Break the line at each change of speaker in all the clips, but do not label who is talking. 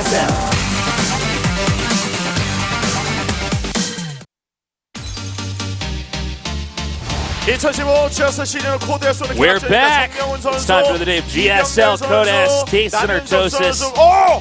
GSL.
2015 GSL 시즌 코드 S
We're back. It's time for the day of GSL Code S Taste and Artosis.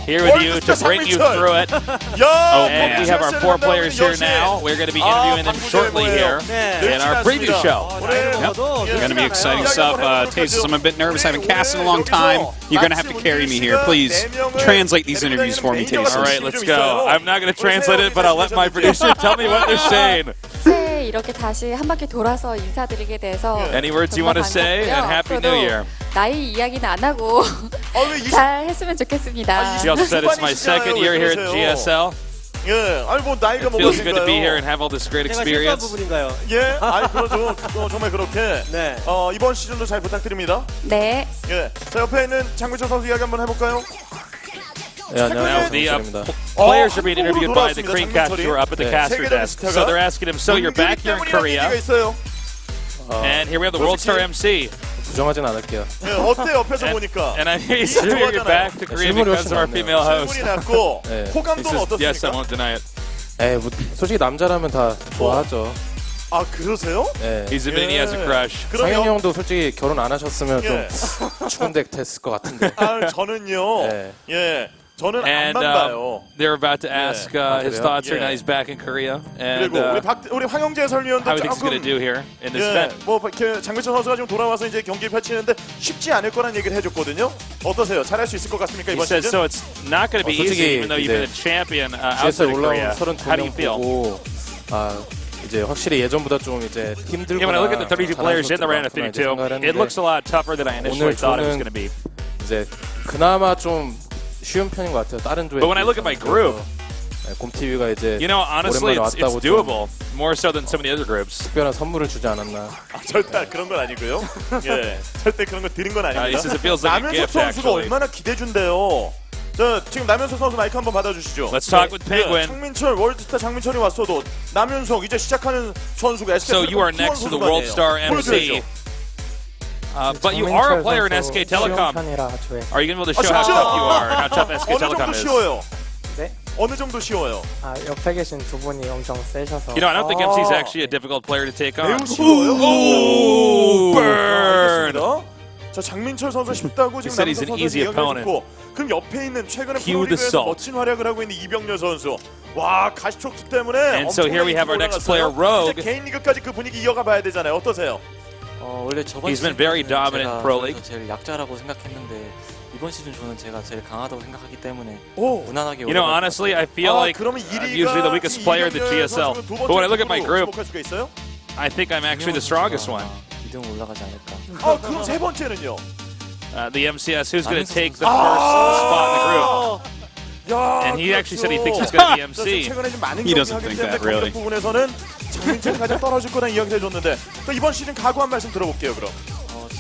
Here with you to bring you through it. And we have our 4 players here now. We're going to be interviewing them shortly here in our preview show.
Yep. Going to be exciting stuff. Taste, I'm a bit nervous. I haven't cast in a long time. You're going to have to carry me here. Please translate these interviews for me, Taste.
All right, let's go. I'm not going to translate it, but I'll let my producer tell me what they're saying.
이렇게 다시 한 바퀴 돌아서 인사드리게 돼서
Any words you want to say? And Happy New Year.
나이 이야기는 안 하고 잘 했으면 좋겠습니다.
She also said it's my second year here at GSL.
예, 아니 뭐 나이가
It feels good to be here and have all this great experience.
예, 아니 그렇죠. 정말 그렇게.
네.
이번 시즌도 잘 부탁드립니다.
네.
예, 자 옆에 있는 장민철 선수 이야기 한번 해볼까요?
Now the players are being interviewed by the Creamcast who are up at the caster desk. So they're asking him, so you're back here in Korea. And here we have the World Star MC.
부정하진 않을게요.
예, 어때 옆에서 보니까?
And I he's here you're back to Korea because of our female host.
실물이 났고 호감도는
Yes, I
어떻습니까?
won't deny it.
뭐 솔직히 남자라면 다 좋아하죠.
아 그러세요?
네.
He's admitting he has a crush.
상현이 형도 솔직히 결혼 안 하셨으면 좀 죽은 덱 됐을 것 같은데.
저는요. 예. 저는
And
안만 봐요.
they're about to ask his thoughts here now he's back in Korea. And
그리고 우리 황영재 해설위원도
how he thinks he's going to do here in this event.
뭐 장민철 선수가 지금 돌아와서 이제 경기를 펼치는데 쉽지 않을 거란 얘기를 해줬거든요. 어떠세요? 잘할 수 있을 것 같습니까
He
이번
says
시즌?
so it's not going to be easy even though you've been a champion outside of Korea. How do you feel?
이제 확실히 예전보다 좀 이제 힘들구나.
Yeah, when I look at the 32 players in the round of 32, it looks a lot tougher than I initially thought it was going to be.
이제 그나마 좀 쉬운 편인 것 같아요. 다른 조에.
But when I look at my group,
곰TV가 이제
you know, honestly, it's doable more so than some of the other groups.
특별한 선물을 주지 않았나.
절대 그런 건 아니고요. 예, 절대 그런 거 드린 건 아닙니다.
He says it feels like a
남윤석
gift,
선수가
actually.
얼마나 기대준대요. 자, 지금 남윤석 선수 마이크 한번 받아주시죠.
Let's talk with PenguiN.
장민철 월드스타 장민철이 왔어도 남윤석 이제 시작하는 선수가
So you are next to the World Star MC. But you are a player in SK Telecom. Are you going to be able to show how tough you are and how tough SK Telecom
어느 정도
is?
쉬워요?
네?
어느 정도 쉬워요?
옆에 계신 두 분이 엄청 세셔서.
You know, I don't think MC is actually a difficult player to take on.
매우 쉬워요?
Ooh, burn!
자, 장민철 선수 쉽다고 지금
said he's
남윤석
an
선수
easy
이야기했고 그럼 옆에 있는 최근에
Cue the
프로리그에서
salt.
멋진 활약을 하고 있는 이병렬 선수. 와, 가시촉수 때문에
And so here we have our next player, Rogue.
이제 개인 리그까지 그 분위기 이어가 봐야 되잖아요. 어떠세요?
원래 저번
He's been very dominant in Pro League.
제일 약자라고 생각했는데 이번 시즌 저는 제가 제일 강하다고 생각하기 때문에
오.
무난하게.
You know, honestly, I feel like
그러면
I'm usually the weakest player in the GSL. But when I look at my group, I think I'm actually the strongest one.
2등 올라가지 않을까.
그럼 세 번째는요?
The MCS, who's going to take the first spot in the group? And he actually said he thinks he's going to be MC.
He doesn't think that, really.
부분에서는 장민철이 가장 떨어질 거란 이야기를 해줬는데 또 이번 시즌 각오 한 말씀 들어볼게요, 그럼.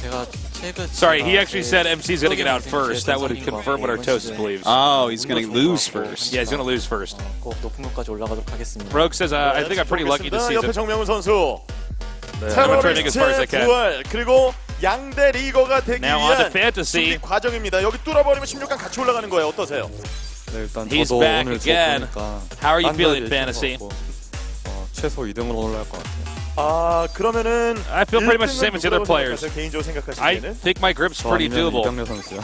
제가 최근.
Sorry, he actually said MC's going to get out first. That would confirm what Artosis believes.
Oh, he's going to lose first.
Yeah, he's going to lose first.
꼭 높은 곳까지 올라가도록 하겠습니다.
Rogue says, I think I'm pretty lucky this
옆에
season.
정명훈 선수.
I'm going to try to make as far as I can.
부활, 그리고 양대 리거가 되기
Now on to
위한
fantasy.
준비 과정입니다. 여기 뚫어버리면 16강 같이 올라가는 거예요. 어떠세요?
네, 일단
He's
저도
back
오늘
again.
보니까
How are you feeling,
딴
fantasy?
최소 2등으로 올라갈 것 같아요.
그러면은
I feel pretty much the same as the other players.
개인적으로
I
생각하시기에는
think my group's pretty doable.
이병렬 선수요.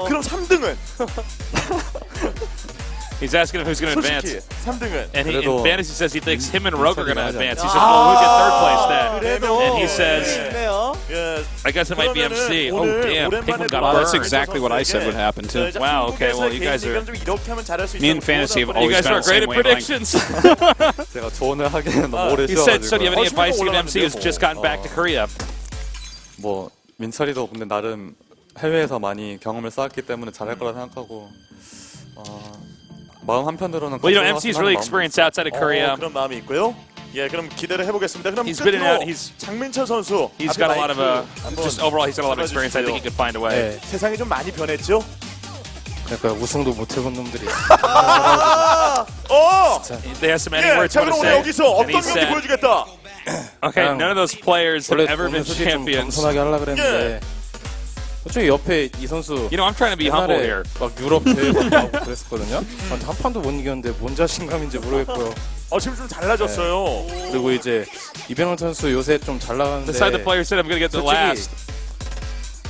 그럼 3등은
He's asking him who's going to advance.
솔직히 3등은
And he, in
그래도
fantasy says he thinks him and Rogue are going to advance. He says, well, we'll get third place then. And he says, I guess it might be MC. Oh, damn. PenguiN got
Well, that's
burned.
exactly what I said would happen, too.
Wow, okay, well, you guys are...
Me and fantasy have
You
always
guys
been
are
on the
great
same
at
wavelength.
predictions.
제가 조언을 하기에는 너무 오래
He said, so do you
쉬어가지고
have any advice to give MC who's just gotten back to Korea?
뭐 민철이도 근데 나름 해외에서 많이 경험을 쌓았기 때문에 잘할 거라 생각하고 마음 한편으로는
Well, you know, MC's really experienced outside of Korea.
그런 마음이 있고요. 예, 그럼 기대를 해보겠습니다. 그럼
He's been in
끝으로
out. He's
장민철 선수.
got a lot of just overall he's got a lot of experience. I think he could find a way.
네.
세상이 좀 많이 변했죠?
그러니까 우승도 못 해본 놈들이.
They have some any
예,
words
자
to
그럼 오늘
say.
여기서
And
어떤
he
경기
said,
보여주겠다.
okay, none of those players have
원래
ever been
오늘 솔직히 좀
champions.
겸손하게 하려고 그랬는데 저기 옆에 이 선수
You know, I'm trying to be humble here.
막 유럽 대회 나오고 그랬었거든요. 저한테 한 판도 못 이겼는데 뭔 자신감인지 모르겠고요.
지금 좀 달라졌어요.
그리고 이제 이병헌 선수 요새 좀 잘 나가는데
The side the player said I'm going to get the last.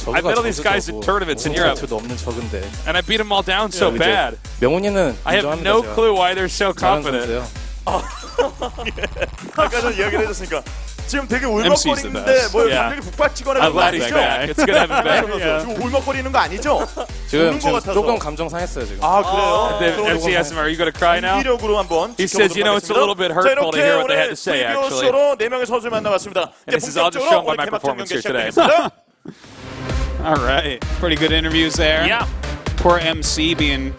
I bet all these guys in tournaments in Europe.
없는 적은데.
And I beat them all down so bad.
명훈이는
I have no clue why they're so confident.
아까 전 이야기를 해줬으니까 지금 되게
MC's the
울먹거리는데
best.
뭐
Yeah.
감정이 북받치거나
I'm
그런 거
glad he's
아니죠?
back. It's good to have him back.
지금 울먹거리는 거 아니죠?
지금
우는 것 같아서.
조금 감정 상했어요 지금.
그래요?
The MC asked him, are you going to cry now?
기력으로 한번
He says, you know, it's a little bit hurtful to hear what they had to say, actually.
프리뷰쇼로 4명의 선수를 만나봤습니다.
And this is all just shown by my performance here today.
All right. Pretty good interviews there.
Yeah.
Poor MC being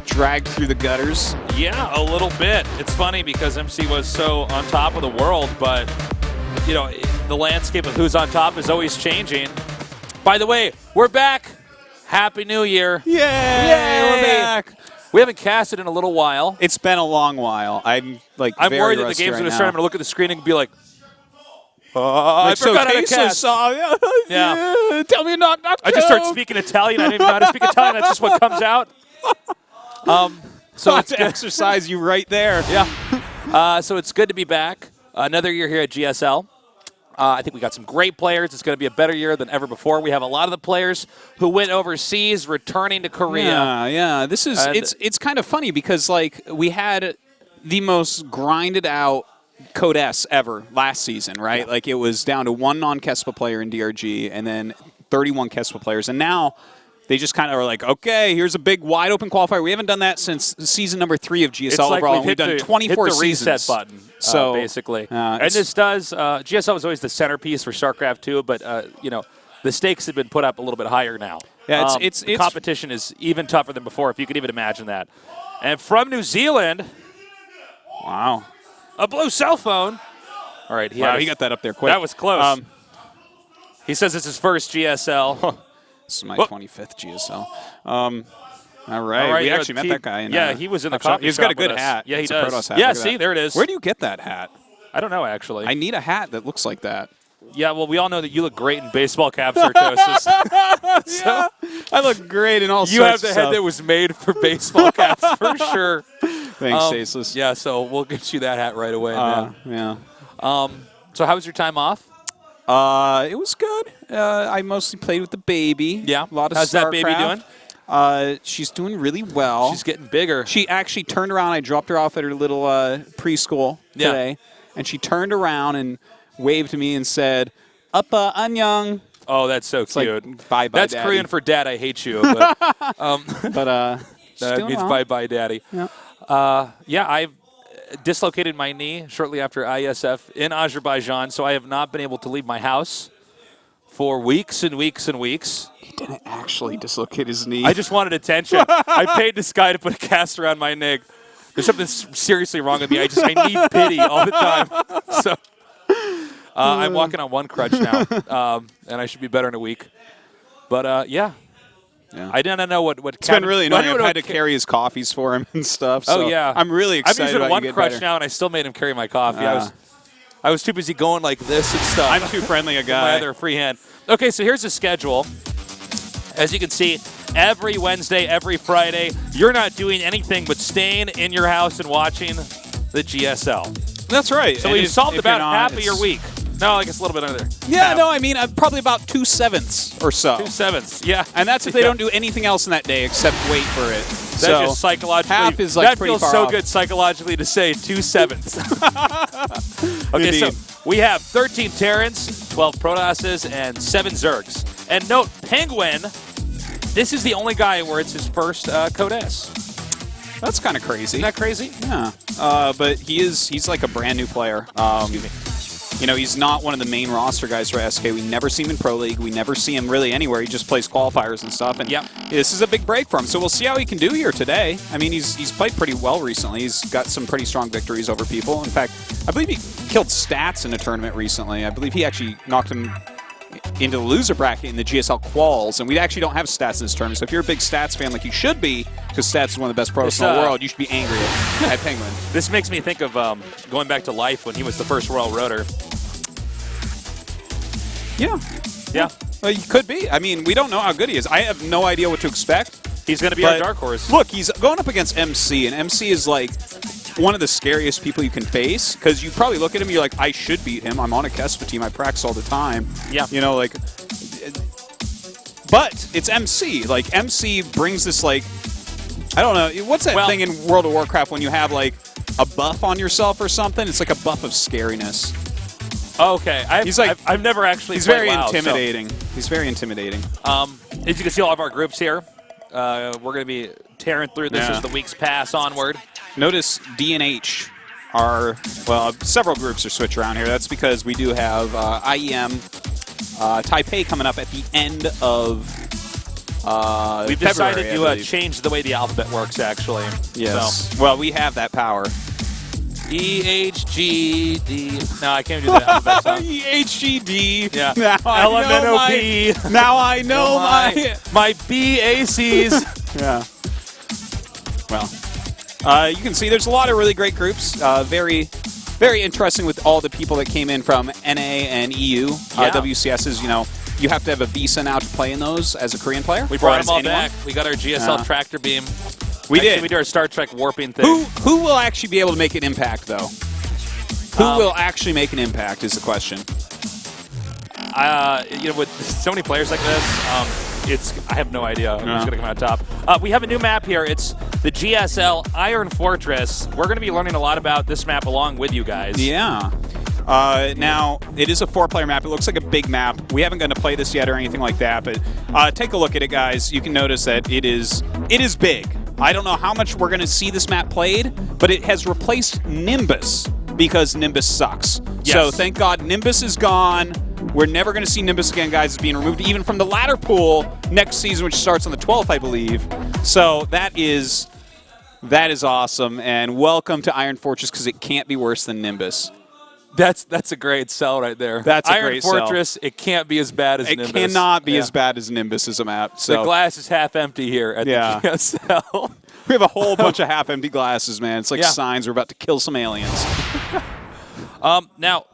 dragged through the gutters.
Yeah, a little bit. It's funny because MC was so on top of the world, but, you know, the landscape of who's on top is always changing. By the way, we're back. Happy New Year.
Yay! We're back.
We haven't casted in a little while.
It's been a long while. I'm
I'm
very
worried that the
rusty
game's
right
going to start. I'm
now.
going to look at the screen and be like, I
Like, so
forgot how to
Queso
cast.
saw.
Yeah.
Tell me knock knock.
I just start speaking Italian. I didn't even know how to speak Italian. That's just what comes out.
So it's exercise you right there.
Yeah. So it's good to be back. Another year here at GSL. I think we got some great players. It's going to be a better year than ever before. We have a lot of the players who went overseas returning to Korea.
Yeah. This is
And-
it's kind of funny because like we had the most grinded out Code S ever last season, right? Yeah. Like it was down to one non-Kespa player in DRG and then 31 Kespa players, and now they just kind of are like, okay, here's a big wide open qualifier. We haven't done that since season number 3 of GSL
It's like
overall. We've done 24
hit the
seasons.
reset button,
So
basically. And this does GSL was always the centerpiece for StarCraft II, but you know, the stakes have been put up a little bit higher now.
Yeah,
the competition is even tougher than before, if you could even imagine that. And from New Zealand,
wow,
a blue cell phone. All right,
he got that up there quick.
That was close. He says it's his first GSL.
This is my 25th GSL. All right. We actually met that guy.
He was in the coffee shop.
He's got a good
with us.
hat.
Yeah, he
It's
does.
a Protoss hat.
Yeah,
Look at
see,
that.
there it is.
Where do you get that hat?
I don't know, actually.
I need a hat that looks like that.
Yeah, well, we all know that you look great in baseball caps, Artosis.
So I look great in all
you have the head that was made for baseball caps, for sure.
Thanks, Stasis.
Yeah, so we'll get you that hat right away, man.
Yeah.
So how was your time off?
It was good. I mostly played with the baby.
Yeah.
A lot of
How's that baby
doing? She's doing really well.
She's getting bigger.
She actually turned around. I dropped her off at her little preschool today, and she turned around and waved to me and said, "Appa annyeong."
Oh, that's so cute.
Like, bye-bye,
That's
Daddy.
Korean for Dad, I hate you. But,
But she's
that
doing
means
well.
bye-bye, Daddy.
Yeah.
I've dislocated my knee shortly after ISF in Azerbaijan, so I have not been able to leave my house for weeks and weeks and weeks.
He didn't actually dislocate his knee.
I just wanted attention. I paid this guy to put a cast around my neck. There's something seriously wrong with me. I need pity all the time. So I'm walking on one crutch now, and I should be better in a week. But yeah. I didn't know what.
It's been really annoying. I've had to carry his coffees for him and stuff. So
oh yeah,
I'm really excited.
I'm using
about
one
you
crutch
better.
now, and I still made him carry my coffee. I was too busy going like this and stuff.
I'm too friendly a
with my
guy.
other free hand. Okay, so here's the schedule. As you can see, every Wednesday, every Friday, you're not doing anything but staying in your house and watching the GSL.
That's right.
So
And
we've solved
if
about
you're not,
half of
it's-
your week. No, I guess a little bit under.
Yeah, no, I mean probably about 2/7 or so.
2/7, yeah.
And that's if they don't do anything else in that day except wait for it.
That's
so
just psychologically.
half is like
that
pretty
feels
far
so
off.
good psychologically to say 2/7. Okay, so
Indeed.
we have 13 Terrans, 12 Protosses, and 7 Zergs. And note, PenguiN, this is the only guy where it's his first Code S.
That's kind of crazy.
Isn't that crazy?
Yeah. But he's like a brand new player.
Excuse me.
You know, he's not one of the main roster guys for SK. We never see him in Pro League. We never see him really anywhere. He just plays qualifiers and stuff. And this is a big break for him. So we'll see how he can do here today. I mean, he's played pretty well recently. He's got some pretty strong victories over people. In fact, I believe he killed Stats in a tournament recently. I believe he actually knocked him into the loser bracket in the GSL Quals, and we actually don't have Stats in this tournament. So if you're a big Stats fan like you should be, because Stats is one of the best pros in the world, you should be angry at PenguiN.
This makes me think of going back to life when he was the first Royal Rotor.
Yeah.
Yeah.
Well, he could be. I mean, we don't know how good he is. I have no idea what to expect.
He's going to be our dark horse.
Look, he's going up against MC, and MC is like one of the scariest people you can face because you probably look at him, you're like, I should beat him. I'm on a Kespa team. I practice all the time.
Yeah.
You know, like, but it's MC. Like, MC brings this, like, I don't know. What's that thing in World of Warcraft when you have, like, a buff on yourself or something? It's like a buff of scariness.
Okay. I've never actually
He's
played
very
WoW,
intimidating. He's very intimidating.
As you can see, all of our groups here, we're going to be tearing through this as the weeks pass onward.
Notice D and H are, well, several groups are switched around here. That's because we do have IEM Taipei coming up at the end of
We've
February,
decided to change the way the alphabet works, actually.
Yes.
So.
Well, we have that power.
E, H, G, D. No, I can't do that alphabet song.
E, H, G, D.
Yeah.
Now
L-M-N-O-P.
Now I know
my BACs.
Yeah. Well, you can see there's a lot of really great groups. Very, very interesting with all the people that came in from NA and EU. WCSs, you know, you have to have a visa now to play in those as a Korean player.
We brought them all back. We got our GSL tractor beam.
We did.
We did our Star Trek warping thing.
Who will actually be able to make an impact, though? Who will actually make an impact is the question.
You know, with so many players like this, I have no idea who's going to come out top. We have a new map here. It's the GSL Iron Fortress. We're going to be learning a lot about this map along with you guys.
Yeah. Now, it is a 4-player map. It looks like a big map. We haven't gotten to play this yet or anything like that, but take a look at it, guys. You can notice that it is big. I don't know how much we're going to see this map played, but it has replaced Nimbus because Nimbus sucks.
Yes.
So thank God Nimbus is gone. We're never going to see Nimbus again, guys. It's being removed even from the ladder pool next season, which starts on the 12th, I believe. So that is awesome, and welcome to Iron Fortress because it can't be worse than Nimbus.
That's a great sell right there.
That's a
Iron
great
Fortress,
sell.
It can't be as bad as Nimbus.
It cannot be as bad as Nimbus as a map. So.
The glass is half empty here at the GSL.
We have a whole bunch of half-empty glasses, man. It's like signs we're about to kill some aliens.
Now,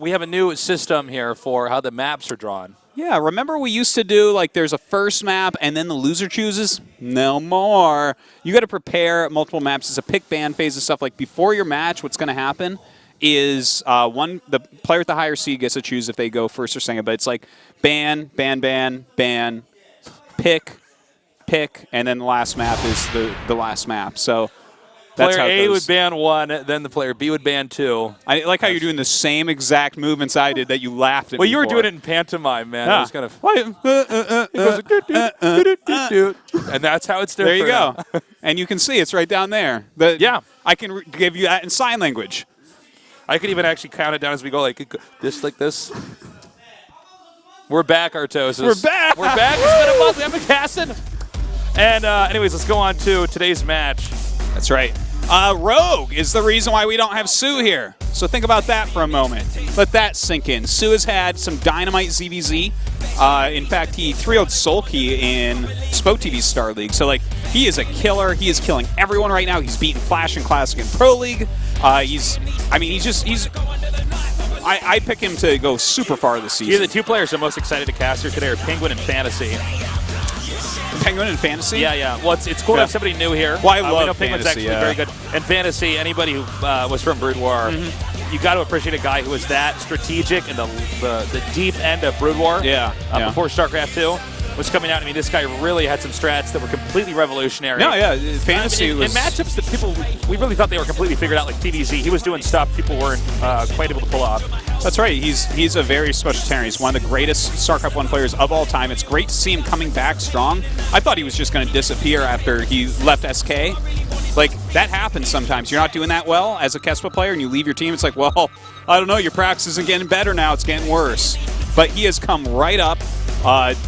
we have a new system here for how the maps are drawn.
Yeah, remember we used to do, like, there's a first map and then the loser chooses? No more. You got to prepare multiple maps. It's a pick ban phase and stuff. Like, before your match, what's going to happen is the player with the higher seed gets to choose if they go first or second, but it's like ban, ban, ban, ban, pick, and then the last map is the last map. So that's
player
how it
A
goes.
would ban 1, then the player B would ban 2.
I like how you're doing the same exact movements I did that you laughed at.
Well, you were
before.
doing it in pantomime, man.
Yeah.
It was kind of. It goes and that's how it's different.
There you go. And you can see it's right down there. I can give you that in sign language.
I could even actually count it down as we go, like this. We're back, Artosis.
We're back.
We're back. It's been a month. We haven't casted. And anyways, let's go on to today's match.
That's right. Rogue is the reason why we don't have Sue here. So think about that for a moment. Let that sink in. Sue has had some dynamite ZVZ. In fact, he 3-0'd Sulky in SpoTV's Star League. So, like, he is a killer. He is killing everyone right now. He's beaten Flash and Classic in Pro League. I'd pick him to go super far this season.
Yeah, the two players I'm most excited to cast here today are PenguiN and Fantasy.
PenguiN and Fantasy?
Yeah. Well, it's cool to have somebody new here.
Well, I love
we know PenguiN's
Fantasy,
actually very good. And Fantasy, anybody who was from Brood War, you got to appreciate a guy who was that strategic in the deep end of Brood War. Before StarCraft II was coming out. I mean, this guy really had some strats that were completely revolutionary.
No, yeah, Fantasy was...
In matchups that people, we really thought they were completely figured out, like PvZ. He was doing stuff people weren't quite able to pull off.
That's right. He's a very special talent. He's one of the greatest StarCraft 1 players of all time. It's great to see him coming back strong. I thought he was just going to disappear after he left SK. Like, that happens sometimes. You're not doing that well as a Kespa player and you leave your team. It's like, well, I don't know. Your practice isn't getting better now. It's getting worse. But he has come right up.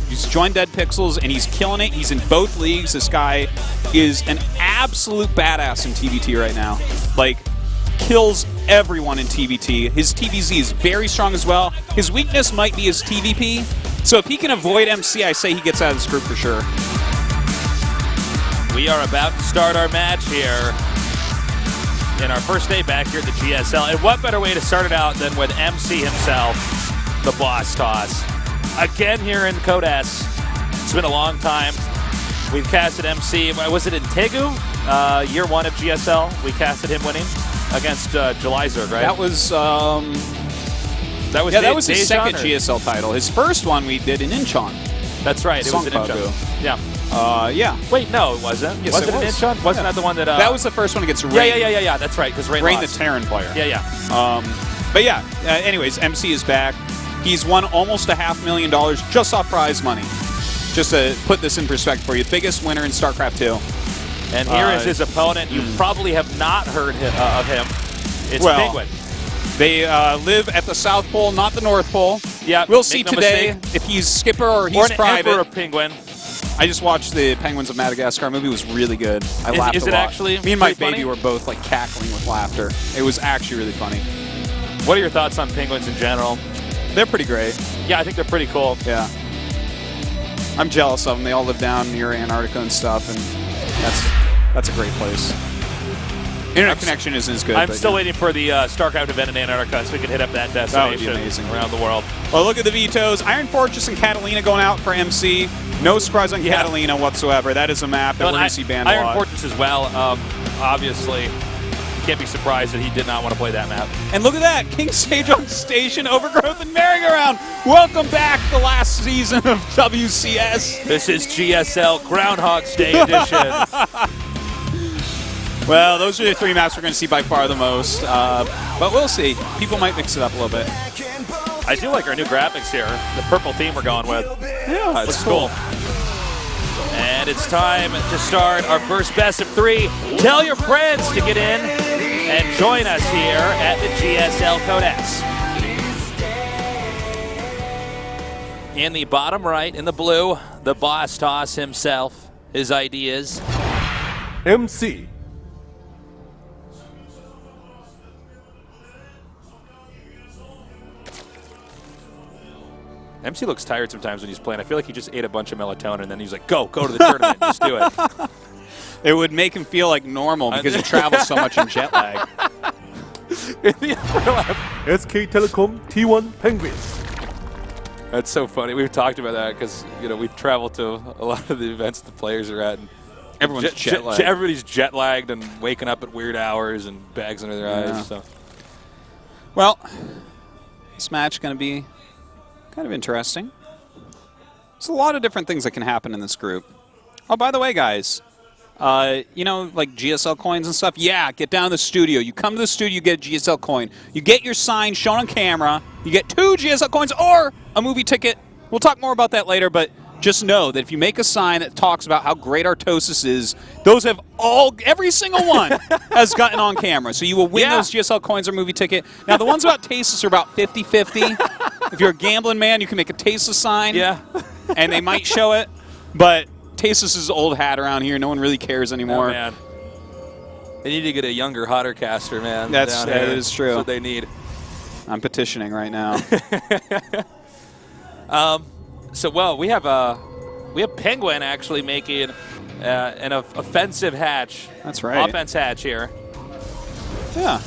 He's joined Dead Pixels, and he's killing it. He's in both leagues. This guy is an absolute badass in TVT right now. Like, kills everyone in TVT. His TVZ is very strong as well. His weakness might be his TVP. So if he can avoid MC, I say he gets out of this group for sure.
We are about to start our match here in our first day back here at the GSL. And what better way to start it out than with MC himself, the boss toss. again here in Code S. It's been a long time. We've casted MC. Was it in Tegu? Year 1 of GSL. We casted him winning against Jelizerg, right?
That was his second GSL title. His first one we did in Min-chul.
That's right. It was in Min-chul. Yeah.
Yeah.
Wait, no, it wasn't.
Yes,
was it
was.
in Min-chul? Wasn't that the one that?
That was the first one against Rain.
Yeah. That's right. Because Rain
the
lost.
Terran player.
Yeah.
But yeah. Anyways, MC is back. He's won almost $500,000 just off prize money. Just to put this in perspective for you, biggest winner in StarCraft II.
And here is his opponent. You probably have not heard of him. It's PenguiN.
They live at the South Pole, not the North Pole.
Yeah,
we'll see today if he's skipper or he's private.
Or PenguiN.
I just watched the Penguins of Madagascar movie. It was really good. I laughed a lot.
Is it actually?
Me and my
funny?
baby were both like cackling with laughter. It was actually really funny.
What are your thoughts on penguins in general?
They're pretty great.
Yeah, I think they're pretty cool.
Yeah. I'm jealous of them. They all live down near Antarctica and stuff, and that's a great place. Internet connection isn't as good.
I'm still waiting for the StarCraft event in Antarctica so we can hit up that destination.
That would be amazing.
Around the world.
Well, look at the vetoes. Iron Fortress and Catalina going out for MC. No surprise on Catalina whatsoever. That is a map that we're going to see banned a lot.
Iron Fortress as well, obviously. Can't be surprised that he did not want to play that map.
And look at that, King Sage on Station, Overgrowth, and Merry-Go-Round. Welcome back the last season of WCS.
This is GSL Groundhog Day edition.
Well, those are the 3 maps we're going to see by far the most. But we'll see. People might mix it up a little bit.
I do like our new graphics here. The purple theme we're going with.
Yeah, it's cool.
And it's time to start our first best of 3. Tell your friends to get in and join us here at the GSL Code S. In the bottom right, in the blue, the boss toss himself, his ideas.
MC.
MC looks tired sometimes when he's playing. I feel like he just ate a bunch of melatonin and then he's like, go to the tournament, just do it.
It would make him feel like normal because he travels so much in jet lag.
SK Telecom T1 PenguiN.
That's so funny. We've talked about that because we travel to a lot of the events the players are at. And
everyone's jet lagged.
Everybody's jet lagged and waking up at weird hours and bags under their eyes. So,
well, this match is going to be kind of interesting. There's a lot of different things that can happen in this group. Oh, by the way, guys, like GSL coins and stuff. Yeah, get down to the studio. You come to the studio, you get a GSL coin. You get your sign shown on camera. You get 2 GSL coins or a movie ticket. We'll talk more about that later, but just know that if you make a sign that talks about how great Artosis is, those have every single one has gotten on camera. So you will win those GSL coins or movie ticket. Now, the ones about Tasteless are about 50-50. If you're a gambling man, you can make a Tasteless sign.
Yeah.
And they might show it. But Tasteless is old hat around here. No one really cares anymore.
Oh, man. They need to get a younger, hotter caster, man.
That is true.
That's what they need.
I'm petitioning right now.
So, we have PenguiN actually making an offensive hatch.
That's right.
Offense hatch here.
Yeah.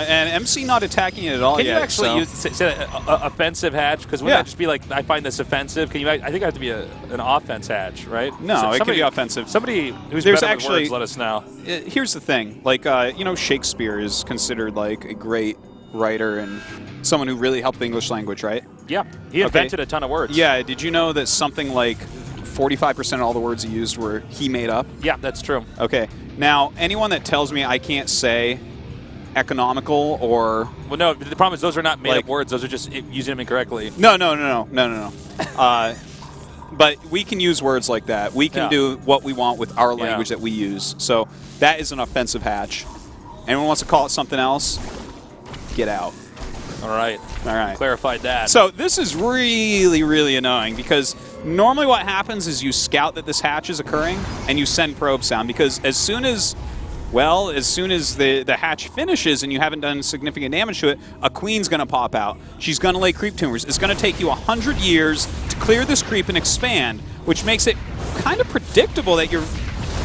And MC not attacking it at all
yet.
Can you actually
say offensive hatch? Because wouldn't that just be like, I find this offensive? Can you? I think it has to be an offense hatch, right?
No, it can be offensive.
Somebody who's better with words, let us know.
Here's the thing. Like, Shakespeare is considered like a great writer and someone who really helped the English language, right?
Yeah. He invented a ton of words.
Yeah. Did you know that something like 45% of all the words he used were he made up?
Yeah, that's true.
Okay. Now, anyone that tells me I can't say economical or...
Well, no, the problem is those are not made-up words. Those are just using them incorrectly.
No. But we can use words like that. We can do what we want with our language that we use. So that is an offensive hatch. Anyone wants to call it something else? Get out.
All right. Clarified that.
So this is really, really annoying because normally what happens is you scout that this hatch is occurring and you send probes down because as soon as the hatch finishes and you haven't done significant damage to it, a queen's going to pop out. She's going to lay creep tumors. It's going to take you 100 years to clear this creep and expand, which makes it kind of predictable that you're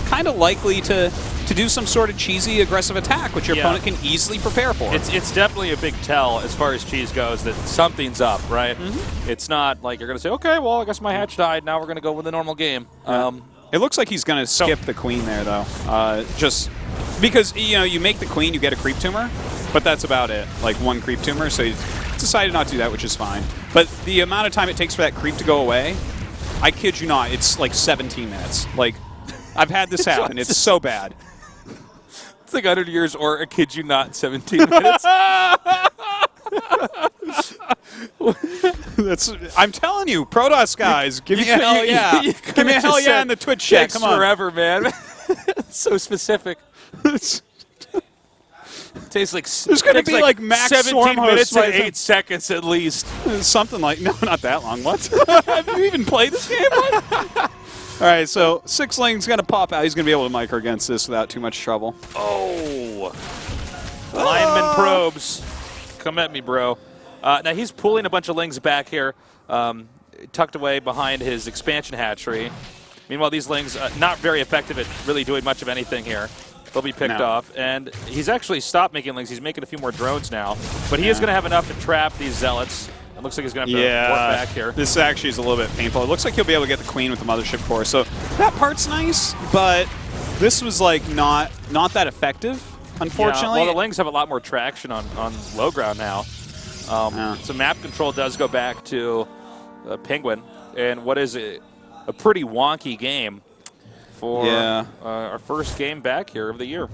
kind of likely to to do some sort of cheesy, aggressive attack, which your opponent can easily prepare for.
It's definitely a big tell as far as cheese goes that something's up, right? It's not like you're going to say, okay, well, I guess my hatch died. Now we're going to go with a normal game.
It looks like he's going to skip the queen there, though. Just because, you make the queen, you get a creep tumor, but that's about it. Like one creep tumor, so he decided not to do that, which is fine. But the amount of time it takes for that creep to go away, I kid you not, it's like 17 minutes. Like, I've had this happen. It's so bad.
It's like 100 years or, I kid you not, 17 minutes.
I'm telling you, Protoss guys, give me a hell yeah. Give me a hell yeah in the Twitch chat. Come on.
Forever, man. So specific. Tastes like
there's going to be like max
17 minutes and 8
8
seconds at least.
Something like not that long. What? Have you even played this game? All right, so Sixling's going to pop out. He's going to be able to micro against this without too much trouble.
Oh. Lineman probes. Come at me, bro. Now he's pulling a bunch of lings back here, tucked away behind his expansion hatchery. Meanwhile, these lings not very effective at really doing much of anything here. They'll be picked off. And he's actually stopped making lings. He's making a few more drones now. But he is going to have enough to trap these zealots. It looks like he's going to have to work back here.
This actually is a little bit painful. It looks like he'll be able to get the queen with the mothership core. So that part's nice, but this was like not that effective, unfortunately.
Yeah, well, the lings have a lot more traction on low ground now. So map control does go back to PenguiN, and what is a pretty wonky game for our first game back here of the year.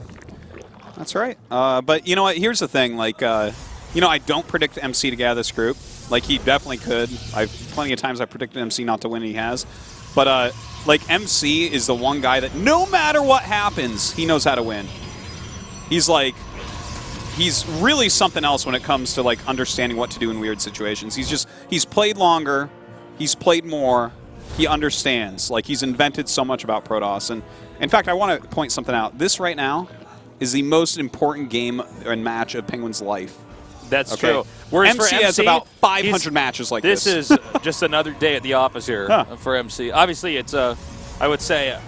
That's right. But you know what? Here's the thing. Like, I don't predict MC to get out of this group. Like, he definitely could. Plenty of times I predicted MC not to win, and he has. But, like, MC is the one guy that no matter what happens, he knows how to win. He's like, he's really something else when it comes to, like, understanding what to do in weird situations. He's played longer. He's played more. He understands. Like, he's invented so much about Protoss. And, in fact, I want to point something out. This right now is the most important game and match of PenguiN's life.
That's true. Whereas
MC has about 500 matches like this.
This is just another day at the office here for MC. Obviously, it's, I would say,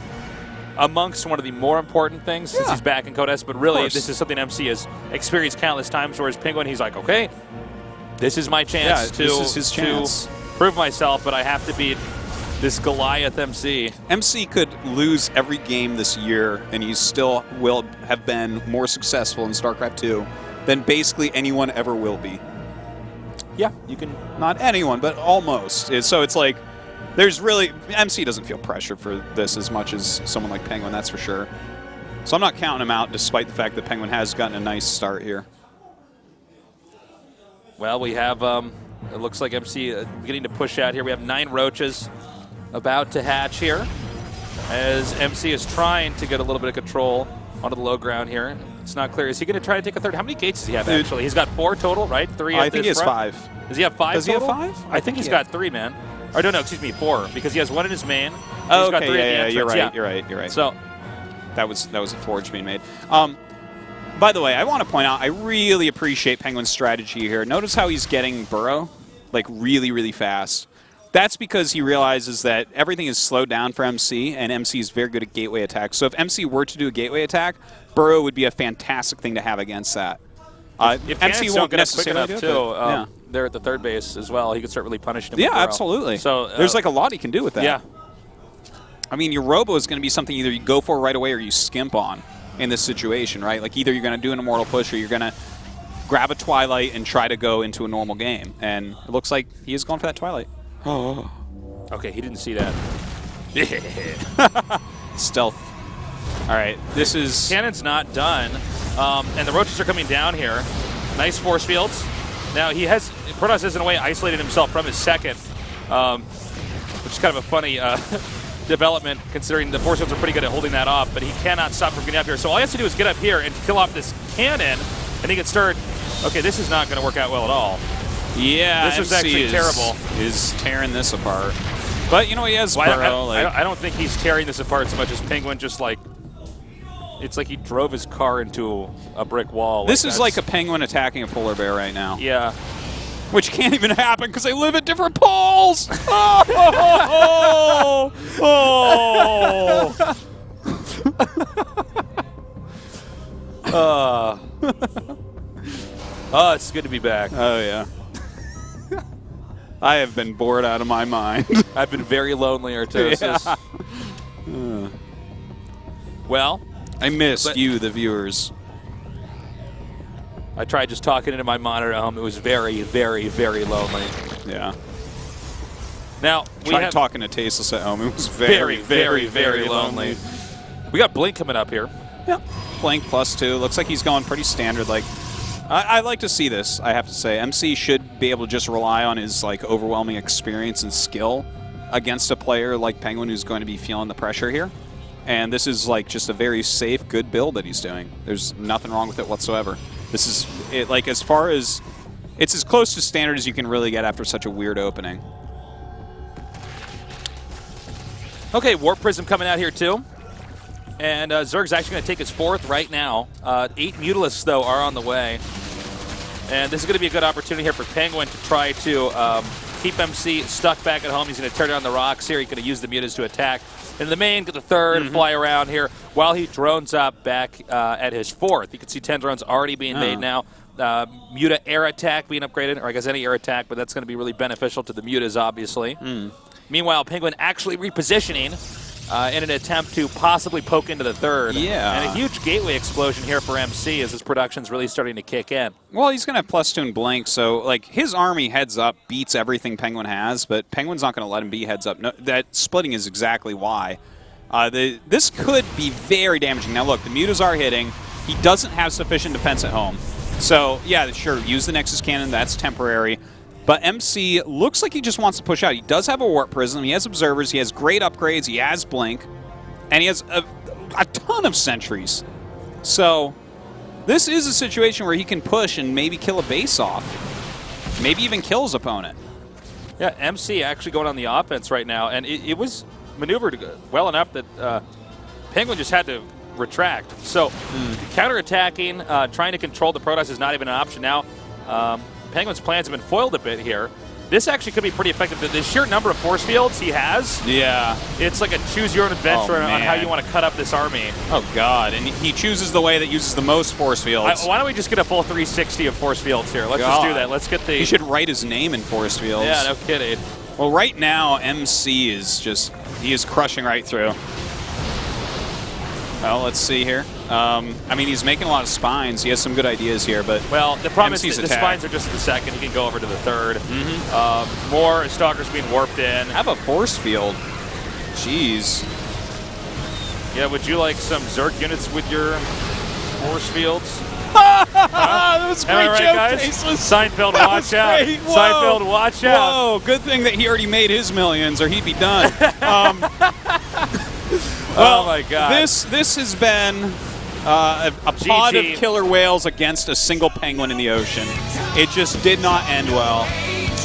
amongst one of the more important things since he's back in Code S, but really this is something MC has experienced countless times, whereas PenguiN, he's like, okay, this is my chance to prove myself, but I have to beat this Goliath MC.
MC could lose every game this year, and he still will have been more successful in StarCraft II than basically anyone ever will be.
Yeah, you can.
Not anyone, but almost. So it's like, there's really, MC doesn't feel pressure for this as much as someone like PenguiN, that's for sure. So I'm not counting him out, despite the fact that PenguiN has gotten a nice start here.
Well, we have, it looks like MC beginning to push out here. We have 9 roaches about to hatch here, as MC is trying to get a little bit of control onto the low ground here. It's not clear. Is he going to try to take a third? How many gates does he have, actually? He's got 4 total, right? 3 at
I think he has 5.
Does he have 5
Does
total?
he have 5?
I think he's got 3, man. Or no, excuse me, 4, because he has 1 in his main.
Oh,
he's got 3 at the
yeah,
entrance.
you're right.
So
that was a forge being made. By the way, I want to point out, I really appreciate PenguiN's strategy here. Notice how he's getting Burrow, like, really, really fast. That's because he realizes that everything is slowed down for MC, and MC is very good at gateway attacks. So if MC were to do a gateway attack, Burrow would be a fantastic thing to have against that.
if
MC won't
get up quick
necessarily
enough,
do it,
too, there at the third base as well, he could start really punishing him.
Yeah,
with Burrow.
absolutely.
So
there's like a lot he can do with that.
Yeah.
I mean, your Robo is going to be something either you go for right away or you skimp on in this situation, right? Like either you're going to do an Immortal Push or you're going to grab a Twilight and try to go into a normal game. And it looks like he is going for that Twilight.
Oh. Okay, he didn't see that.
Stealth. All right, this is...
Cannon's not done, and the roaches are coming down here. Nice force fields. Now he has... Protoss has in a way isolated himself from his second, which is kind of a funny development considering the force fields are pretty good at holding that off, but he cannot stop from getting up here. So all he has to do is get up here and kill off this cannon, and he can start... Okay, this is not going to work out well at all.
Yeah,
this is actually terrible.
Is tearing this apart. But, you know, he has Burrow.
I don't think he's tearing this apart so much as PenguiN just, like... It's like he drove his car into a brick wall.
This is like a penguin attacking a polar bear right now.
Yeah.
Which can't even happen because they live at different poles! Oh!
Oh, it's good to be back.
Oh, yeah. I have been bored out of my mind.
I've been very lonely, Artosis.
Yeah.
Well,
I missed you, the viewers.
I tried just talking into my monitor at home. It was very, very, very lonely.
Yeah.
Now, we
Tried
have
talking to Tasteless at home. It was very, very, very lonely.
We got Blink coming up here.
Yeah. Blank +2. Looks like he's going pretty standard. Like, I like to see this, I have to say. MC should be able to just rely on his like overwhelming experience and skill against a player like PenguiN who's going to be feeling the pressure here. And this is like just a very safe, good build that he's doing. There's nothing wrong with it whatsoever. This is it, like as far as it's as close to standard as you can really get after such a weird opening.
Okay, Warp Prism coming out here too. And Zerg's actually going to take his 4th right now. 8 Mutalisks, though, are on the way. And this is going to be a good opportunity here for PenguiN to try to keep MC stuck back at home. He's going to turn down the rocks here. He's going to use the Mutas to attack. In the main, get the 3rd, fly around here while he drones up back at his 4th. You can see 10 drones already being made now. Muta air attack being upgraded, or I guess any air attack, but that's going to be really beneficial to the Mutas, obviously. Meanwhile, PenguiN actually repositioning in an attempt to possibly poke into the 3rd.
Yeah.
And a huge gateway explosion here for MC as his production's really starting to kick in.
Well, he's going to have +2 and blank, so like his army heads up beats everything PenguiN has, but PenguiN's not going to let him be heads up. No, that splitting is exactly why. This could be very damaging. Now look, the Mutas are hitting. He doesn't have sufficient defense at home. So yeah, sure, use the Nexus Cannon, that's temporary. But MC looks like he just wants to push out. He does have a Warp Prism, he has Observers, he has great upgrades, he has Blink, and he has a ton of sentries. So this is a situation where he can push and maybe kill a base off. Maybe even kill his opponent.
Yeah, MC actually going on the offense right now, and it was maneuvered well enough that PenguiN just had to retract. So counterattacking, trying to control the Protoss is not even an option now. PenguiN's plans have been foiled a bit here. This actually could be pretty effective. The sheer number of force fields he has,
Yeah.
it's like a choose-your-own-adventure on how
man.
you want to cut up this army.
Oh, God. And he chooses the way that uses the most force fields.
Why don't we just get a full 360 of force fields here? Let's just do that. Let's get the...
He should write his name in force fields.
Yeah, no kidding.
Well, right now, MC is just... He is crushing right through. Well, let's see here. I mean, he's making a lot of spines. He has some good ideas here, but...
Well, the problem
MC's
is the
attack.
spines are just the 2nd. He can go over to the 3rd. More Stalkers being warped in.
Have a force field. Jeez.
Yeah, would you like some Zerg units with your force fields?
That was a
Am I
great
right,
joke,
guys?
Tasteless.
Seinfeld,
That
watch
was
out.
great. Whoa.
Seinfeld, watch out.
Whoa, good thing that he already made his millions or he'd be done.
Oh my God.
This has been a pod of killer whales against a single penguin in the ocean. It just did not end well.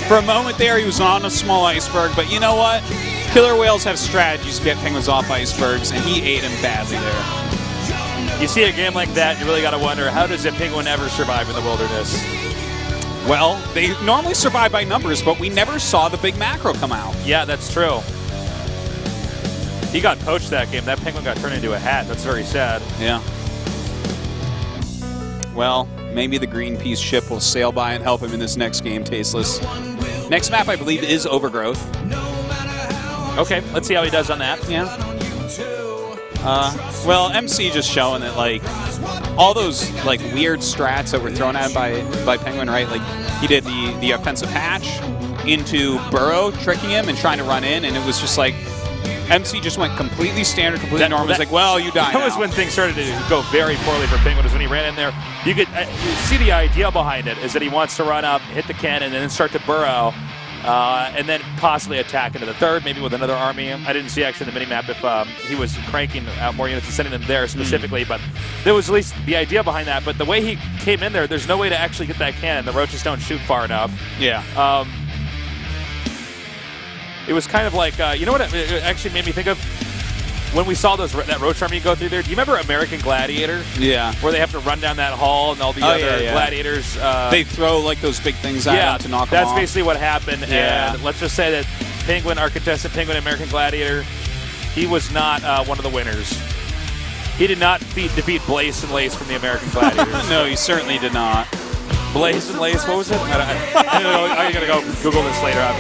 For a moment there, he was on a small iceberg, but you know what? Killer whales have strategies to get penguins off icebergs, and he ate him badly there.
You see a game like that, you really got to wonder, how does a penguin ever survive in the wilderness?
Well, they normally survive by numbers, but we never saw the big macro come out.
Yeah, that's true. He got poached that game. That penguin got turned into a hat. That's very sad.
Yeah. Well, maybe the Greenpeace ship will sail by and help him in this next game, Tasteless. Next map, I believe, is Overgrowth.
Okay, let's see how he does on that.
Yeah. Well, MC just showing that, like, all those, like, weird strats that were thrown at by PenguiN, right? Like, he did the offensive hatch into Burrow, tricking him and trying to run in, and it was just like, MC just went completely standard, completely normal. It's like, well, you die
That was
now.
when things started to go very poorly for PenguiN, was when he ran in there. You could see the idea behind it is that he wants to run up, hit the cannon, and then start to burrow, and then possibly attack into the 3rd, maybe with another army. I didn't see actually in the minimap if he was cranking out more units and sending them there specifically, but there was at least the idea behind that. But the way he came in there's no way to actually get that cannon. The roaches don't shoot far enough.
Yeah.
It was kind of like, you know what it actually made me think of? When we saw that roach army go through there, do you remember American Gladiator?
Yeah.
Where they have to run down that hall and all the other gladiators.
They throw, like, those big things at him to knock him off.
That's basically what happened.
Yeah.
And let's just say that PenguiN, our contestant PenguiN American Gladiator, he was not one of the winners. He did not defeat Blaze and Lace from the American Gladiators.
No, he certainly did not.
Blaze and Lace, what was it? I don't know. I gotta go Google this later on.